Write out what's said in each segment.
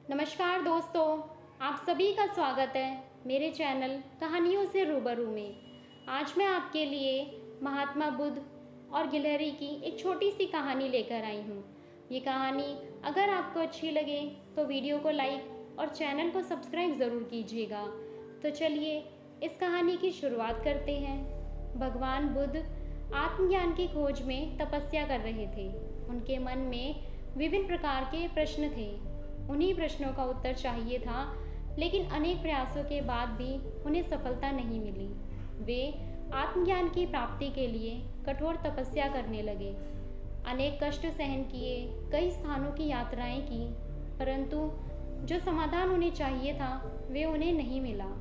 नमस्कार दोस्तों, आप सभी का स्वागत है मेरे चैनल कहानियों से रूबरू में। आज मैं आपके लिए महात्मा बुद्ध और गिलहरी की एक छोटी सी कहानी लेकर आई हूँ। ये कहानी अगर आपको अच्छी लगे तो वीडियो को लाइक और चैनल को सब्सक्राइब ज़रूर कीजिएगा। तो चलिए इस कहानी की शुरुआत करते हैं। भगवान बुद्ध आत्मज्ञान की खोज में तपस्या कर रहे थे। उनके मन में विभिन्न प्रकार के प्रश्न थे। उन्हीं प्रश्नों का उत्तर चाहिए था, लेकिन अनेक प्रयासों के बाद भी उन्हें सफलता नहीं मिली। वे आत्मज्ञान की प्राप्ति के लिए कठोर तपस्या करने लगे। अनेक कष्ट सहन किए, कई स्थानों की यात्राएं की, परंतु जो समाधान उन्हें चाहिए था वे उन्हें नहीं मिला।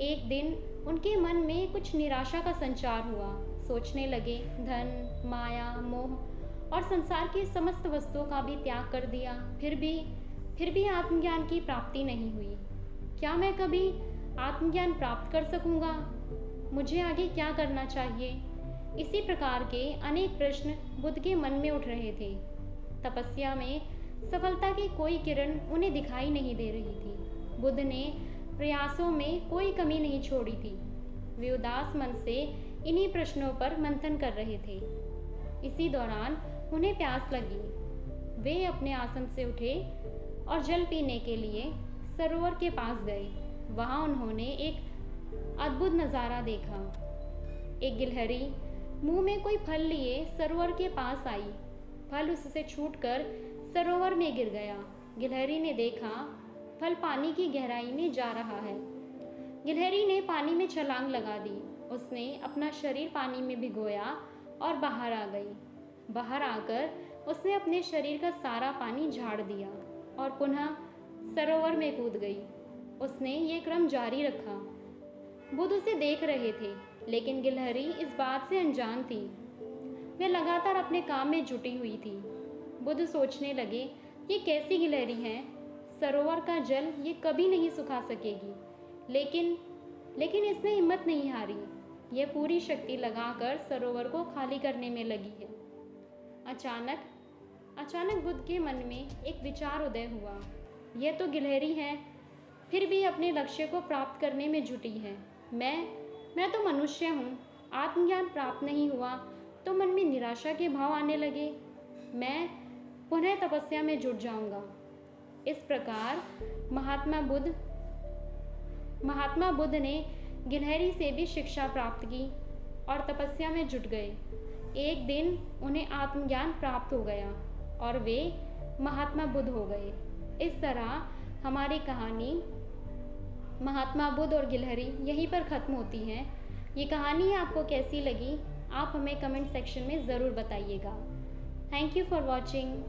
एक दिन उनके मन में कुछ निराशा का संचार हुआ। सोचने लगे, धन, माया, मोह और संसार की समस्त वस्तुओं का भी त्याग कर दिया, फिर भी आत्मज्ञान की प्राप्ति नहीं हुई। क्या मैं कभी आत्मज्ञान प्राप्त कर सकूंगा? मुझे आगे क्या करना चाहिए? इसी प्रकार के अनेक प्रश्न बुद्ध के मन में उठ रहे थे। तपस्या में सफलता की कोई किरण उन्हें दिखाई नहीं दे रही थी। बुद्ध ने प्रयासों में कोई कमी नहीं छोड़ी थी। वे उदास मन से इन्हीं प्रश्नों पर मंथन कर रहे थे। इसी दौरान उन्हें प्यास लगी। वे अपने आसन से उठे और जल पीने के लिए सरोवर के पास गए। वहाँ उन्होंने एक अद्भुत नज़ारा देखा। एक गिलहरी मुंह में कोई फल लिए सरोवर के पास आई। फल उससे छूटकर सरोवर में गिर गया। गिलहरी ने देखा फल पानी की गहराई में जा रहा है। गिलहरी ने पानी में छलांग लगा दी। उसने अपना शरीर पानी में भिगोया और बाहर आ गई। बाहर आकर उसने अपने शरीर का सारा पानी झाड़ दिया और पुनः सरोवर में कूद गई। उसने ये क्रम जारी रखा। बुद्ध उसे देख रहे थे, लेकिन गिलहरी इस बात से अनजान थी। वे लगातार अपने काम में जुटी हुई थी। बुद्ध सोचने लगे, ये कैसी गिलहरी है? सरोवर का जल ये कभी नहीं सुखा सकेगी। लेकिन इसने हिम्मत नहीं हारी। यह पूरी शक्ति लगाकर सरोवर को खाली करने में लगी है। अचानक बुद्ध के मन में एक विचार उदय हुआ। यह तो गिलहरी है, फिर भी अपने लक्ष्य को प्राप्त करने में जुटी है। मैं तो मनुष्य हूँ। आत्मज्ञान प्राप्त नहीं हुआ तो मन में निराशा के भाव आने लगे। मैं पुनः तपस्या में जुट जाऊंगा। इस प्रकार महात्मा बुद्ध ने गिलहरी से भी शिक्षा प्राप्त की और तपस्या में जुट गए। एक दिन उन्हें आत्मज्ञान प्राप्त हो गया और वे महात्मा बुद्ध हो गए। इस तरह हमारी कहानी महात्मा बुद्ध और गिलहरी यहीं पर ख़त्म होती है। ये कहानी आपको कैसी लगी, आप हमें कमेंट सेक्शन में ज़रूर बताइएगा। Thank you for watching.